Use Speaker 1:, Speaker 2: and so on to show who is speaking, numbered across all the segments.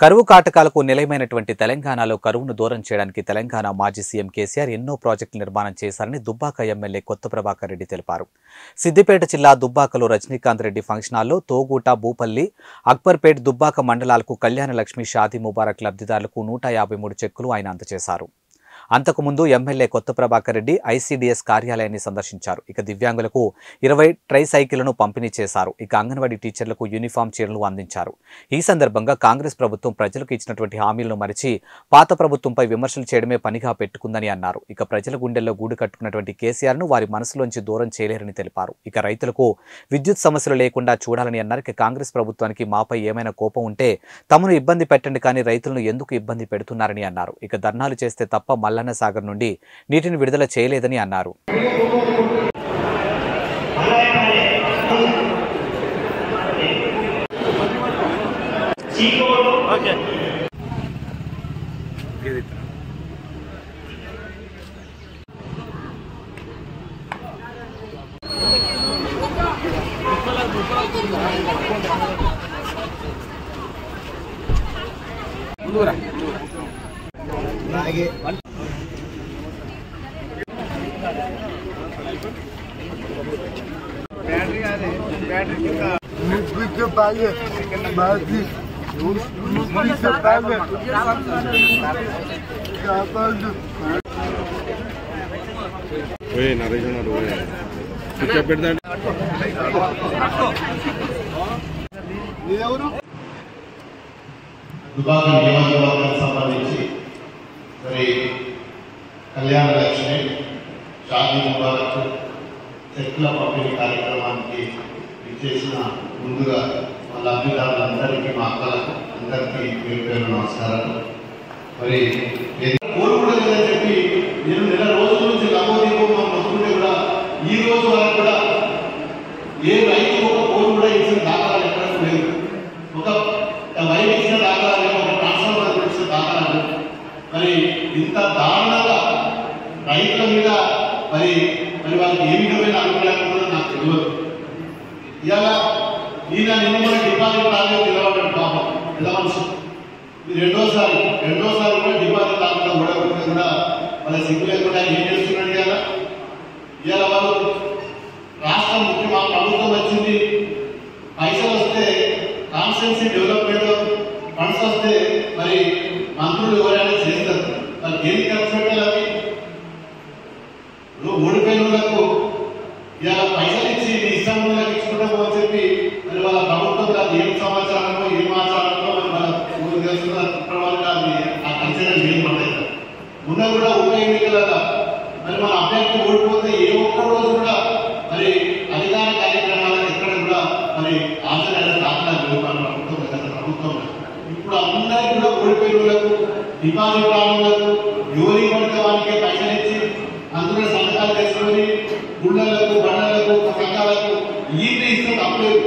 Speaker 1: కరువు కాటకాలకు నిలయమైనటువంటి తెలంగాణలో కరువును దూరం చేయడానికి తెలంగాణ మాజీ సీఎం కేసీఆర్ ఎన్నో ప్రాజెక్టుల నిర్మాణం చేశారని దుబ్బాక ఎమ్మెల్యే కొత్త ప్రభాకర్ రెడ్డి తెలిపారు. సిద్దిపేట జిల్లా దుబ్బాకలో రజనీకాంత్ రెడ్డి ఫంక్షన్ హాల్లో తోగూట, భూపల్లి, అక్బర్పేట్, దుబ్బాక మండలాలకు కళ్యాణ లక్ష్మి, షాదీ ముబారక్ లబ్ధిదారులకు 153 చెక్కులు ఆయన అందజేశారు. అంతకుముందు ఎమ్మెల్యే కొత్త ప్రభాకర్ రెడ్డి ఐసీడీఎస్ కార్యాలయాన్ని సందర్శించారు. ఇక దివ్యాంగులకు 20 ట్రైసైకిళ్లను పంపిణీ చేశారు. ఇక అంగన్వాడీ టీచర్లకు యూనిఫామ్ చీరలు అందించారు. ఈ సందర్భంగా కాంగ్రెస్ ప్రభుత్వం ప్రజలకు ఇచ్చినటువంటి హామీలను మరిచి పాత ప్రభుత్వంపై విమర్శలు చేయడమే పనిగా పెట్టుకుందని అన్నారు. ఇక ప్రజల గుండెల్లో గూడు కట్టుకున్నటువంటి కేసీఆర్ను వారి మనసులోంచి దూరం చేయలేరని తెలిపారు. ఇక రైతులకు విద్యుత్ సమస్యలు లేకుండా చూడాలని అన్నారు. ఇక కాంగ్రెస్ ప్రభుత్వానికి మాపై ఏమైనా కోపం ఉంటే తమను ఇబ్బంది పెట్టండి, కానీ రైతులను ఎందుకు ఇబ్బంది పెడుతున్నారని అన్నారు. ఇక ధర్నాలు చేస్తే తప్ప మల్లన్న సాగర్ నుండి నీటిని విడుదల చేయలేదని అన్నారు.
Speaker 2: సంబంధించి మరి కళ్యాణ లక్ష్మి, షాదీ ముబారక్ చెక్కుల పంపిణీ కార్యక్రమానికి ఇచ్చేసిన ముందుగా మా లబ్ధిదారులందరికీ, మా అక్కలకు అందరికీ పేరు పేరు నమస్కారాలు. మరి కోరుకుంటుందని చెప్పి నేను నెల రోజుల నుంచి నమోదీపం మొదలుకుంటే కూడా ఈ రోజు వరకు కూడా ఏ రైతు ఒక కోరు కూడా ఇచ్చిన దాఖలాలు ఎక్కడ లేదు. ఒక వైర్ ఇచ్చిన దాఖలాలు, ఒక ట్రాన్స్ఫార్మర్ ఇచ్చిన దాఖలాలు. మరి ఇంత దారుణంగా రైతుల మీద మరి వాళ్ళకి ఏ విధమైన అనుకూలంగా నాకు తెలియదు. ఇవాళ నిన్న కూడా డిపాజిట్ రాలేదు నిలబడ్డాడు పాపం పెద్ద మనిషి. రెండోసారి కూడా డిపాజిట్ రాకుండా కూడా వాళ్ళ సిగ్గు లేకుండా ఏం చేస్తున్నాడు. ఇవాళ వాళ్ళు రాష్ట్రం ముఖ్య మా ప్రభుత్వం వచ్చింది, పైసలు వస్తే కాన్స్టిట్యున్సీ డెవలప్మెంట్ ఫండ్స్ వస్తే మరి మంత్రులు ఎవరైనా చేస్తారు. మరి దేనికి ఖర్చు పెట్టాలి? ఓడిపోయినకు ఇలా పైసలు ఇచ్చి ఇష్టం ఇచ్చుకుంటాము అని చెప్పి మరి వాళ్ళ ప్రభుత్వం ఏం సమాచారమో ఏం ఆచారమో మరి వాళ్ళ ఊరు తెలుసుకున్న అది ఆ కన్సిడర్ ఏం పడలేదు. ఉన్న కూడా ఉప ఎన్నికలలో మరి మన అభ్యర్థి ఓడిపోతే ఏ ఒక్క రోజు కూడా మరి అధికార కార్యక్రమాలను ఎక్కడ కూడా మరి ఆచరణ దాఖలా ప్రభుత్వం ఇప్పుడు అందరికీ కూడా ఓడిపోయినలకు, డిపాజిట్ రానులకు, యోని పడితే వాళ్ళకే పైసలు ఇచ్చి అందులో సంతకాలు చేసుకొని గుళ్ళలకు, బండలకు, సంఘాలకు ఈయన ఇస్తే తప్పలేదు.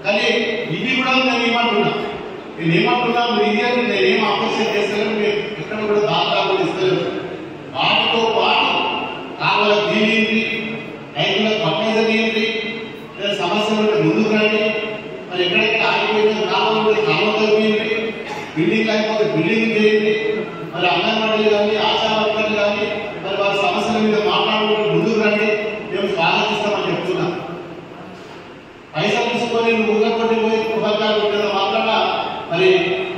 Speaker 2: కానీ ఇవి కూడా నేనేమంటున్నా మీరు ఇయ్యాలి, నేనేం అప్రిషియేట్ చేస్తలేను, మీరు ఎక్కడ కూడా దాదాపు ఇస్తలేరు. వాటితో పాటు కావాలకు తీయండి, రైతులకు పట్టేసరి తీయండి, లేదా సమస్యలు ఉంటే ముందుకు రండి. మరి ఎక్కడెక్కడ ఆగిపోయిన కావాలి కాలువలు తీయండి, బిల్డింగ్ అయిపోతే బిల్డింగ్ చేయండి. మరి అంగన్వాడీలు కానీ, ఆశా వర్కర్లు కానీ మరి వారి సమస్యల మీద మాట్లాడుకుంటూ ముందుకు రండి, మేము స్వాగతిస్తామని చెప్తున్నా. పైసలు తీసుకొని నువ్వు ఊగకొట్టి పోయి ఉపకారాలు మాత్రమే మరి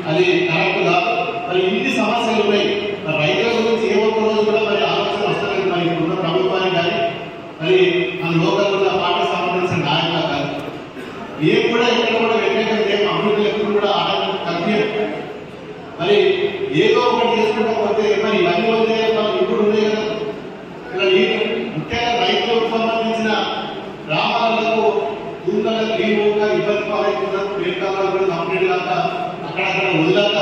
Speaker 2: అది కరెక్ట్ కాదు. మరి ఇన్ని సమస్యలు ఉన్నాయి. మరి రైతుల గురించి ఏ ఒక్క రోజు కూడా మరి ఆలోచన వస్తలేదు. మరి ఇప్పుడున్న ప్రభుత్వానికి కానీ మరి మన లోకల్ ఉన్న పార్టీ సంబంధించిన నాయకులు కానీ ఏం కూడా ఎక్కడ కూడా వ్యతిరేకంగా ఏం అభివృద్ధి ఎప్పుడు కూడా ఆటంకం కలిగేది. మరి ఏదో ఒకటి చేసుకుంటా పోతే మరి ఇవన్నీ పోతే మనం ఇప్పుడు ఉన్నాయి కదా. ఇలా ముఖ్యంగా రైతులకు సంబంధించిన గ్రామాలకు ఊళ్ళకు నీరుగా ఇబ్బంది పాలవుతున్నారు. మేల్కాలు కూడా కంప్లీట్ కాక అక్కడక్కడ వదిలాక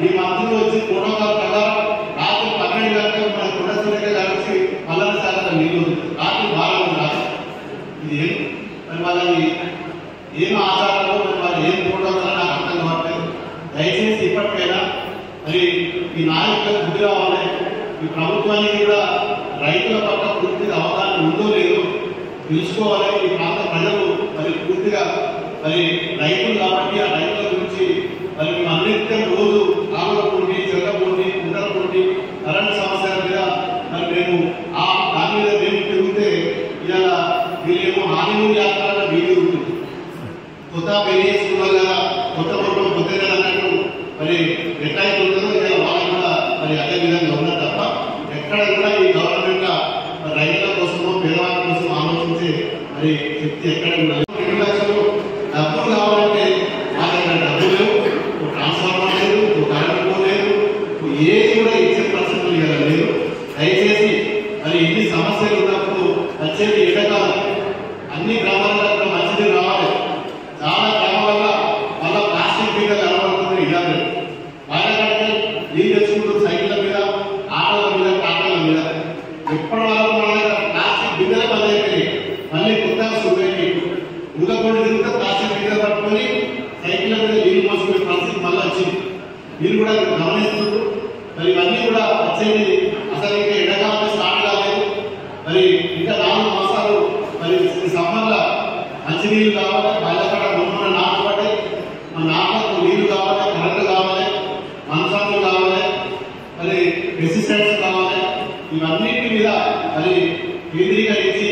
Speaker 2: ఈ మంత్రులు వచ్చి ప్రోటోకాల్ ప్రకారం రాత్రి 12 గంటలకు మన కొండసూరిగా కలిసి మల్లన్న సాగర్ నీళ్ళు రాత్రి 12 రాదు. ఇది ఏం మరి వాళ్ళని ఏం ఆధారంలో మరి వాళ్ళు ఏం ప్రోటోకాల్ నాకు అర్థం కావట్లేదు. దయచేసి ఇప్పటికైనా మరి ఈ నాయకులకు బుద్ధి రావాలి. ఈ ప్రభుత్వానికి కూడా రైతుల పట్ల పూర్తిగా అవగాహన ఉందో లేదో తెలుసుకోవాలి. ఈ ప్రాంత ప్రజలు మరి పూర్తిగా మరి రైతులు కాబట్టి ఆ రైతుల గురించి మరి మేము అన్నింటికీ రోజు ఆవుల పోటీ, చెల్ల పోటీ, కుండల పోటీ, కరెంట్ సమస్యల మీద మరి మేము దాని మీద మేము తిరిగితే ఇవాళ వీళ్ళేమో హానిమూన్ యాత్ర వీలు ఉంటుంది. కొత్త పెళ్లి చేసుకున్నారు కదా, కొత్త కుటుంబం కొత్త కదా అన్నట్టు మరి ఎట్లా అయితే ఉంటుందో ఇవాళ వాళ్ళు కూడా మరి అదే విధంగా ఉన్నారు తప్ప ఎక్కడ కూడా ఈ గవర్నమెంట్ రైతుల కోసమో పేదవాళ్ళ కోసం ఆలోచించే మరి శక్తి ఎక్కడ కూడా 2 లక్షలు డబ్బులు కావాలంటే మా దగ్గర డబ్బులు లేవు, ట్రాన్స్ఫార్మర్ లేదు, కరెంట్ లేదు, ఏది కూడా ఇచ్చే పరిస్థితులు ఇలా లేదు. దయచేసి మరి ఇన్ని సమస్యలు ఉన్నప్పుడు వచ్చేది ఎండాకాలం అన్ని గ్రామాలలో మంచిది రావాలి. చాలా గ్రామాల వల్ల ప్లాస్టిక్ మీద కనబడుతుంది. ఇలాగే వాళ్ళకంటే నీళ్ళు తెచ్చుకుంటూ సైకిళ్ళ మీద, ఆటోల మీద, ట్రాక్టర్ల మీద ఎప్పటి వరకు మన దగ్గర ప్లాస్టిక్ బిందెలే బంద్ అయిపోయినాయి. మళ్ళీ కొత్తగా శుభ్రకి ఊదకొండ తిరుగుతా ప్లాస్టిక్ బిందెలు పట్టుకొని సైకిళ్ళ మీద నీళ్లు మోసుకునే పరిస్థితి మళ్ళీ వచ్చింది. మీరు కూడా గమనిస్తున్నారు. మరి ఇవన్నీ కూడా వచ్చేది అసలు ఇంకా ఎండాకాలం స్టార్ట్ కాలేదు. మరి ఇంకా 4 మాసాలు మరి సమ్మర్లో మంచినీళ్ళు కావాలి, బయటపడ ముందు నాటు పడి మన నాటకు నీళ్లు కావాలి, కరెంటు కావాలి, మనసాలు కావాలి, మరి పెస్టిసైడ్స్ కావాలి. ఇవన్నిటి మీద మరి కేంద్రీకరించి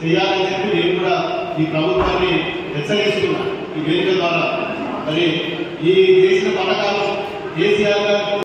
Speaker 2: చేయాలని చెప్పి నేను కూడా ఈ ప్రభుత్వాన్ని హెచ్చరిస్తున్నా ఈ వేదిక ద్వారా. మరి ఈ చేసిన పథకాలు కేసీఆర్ గారు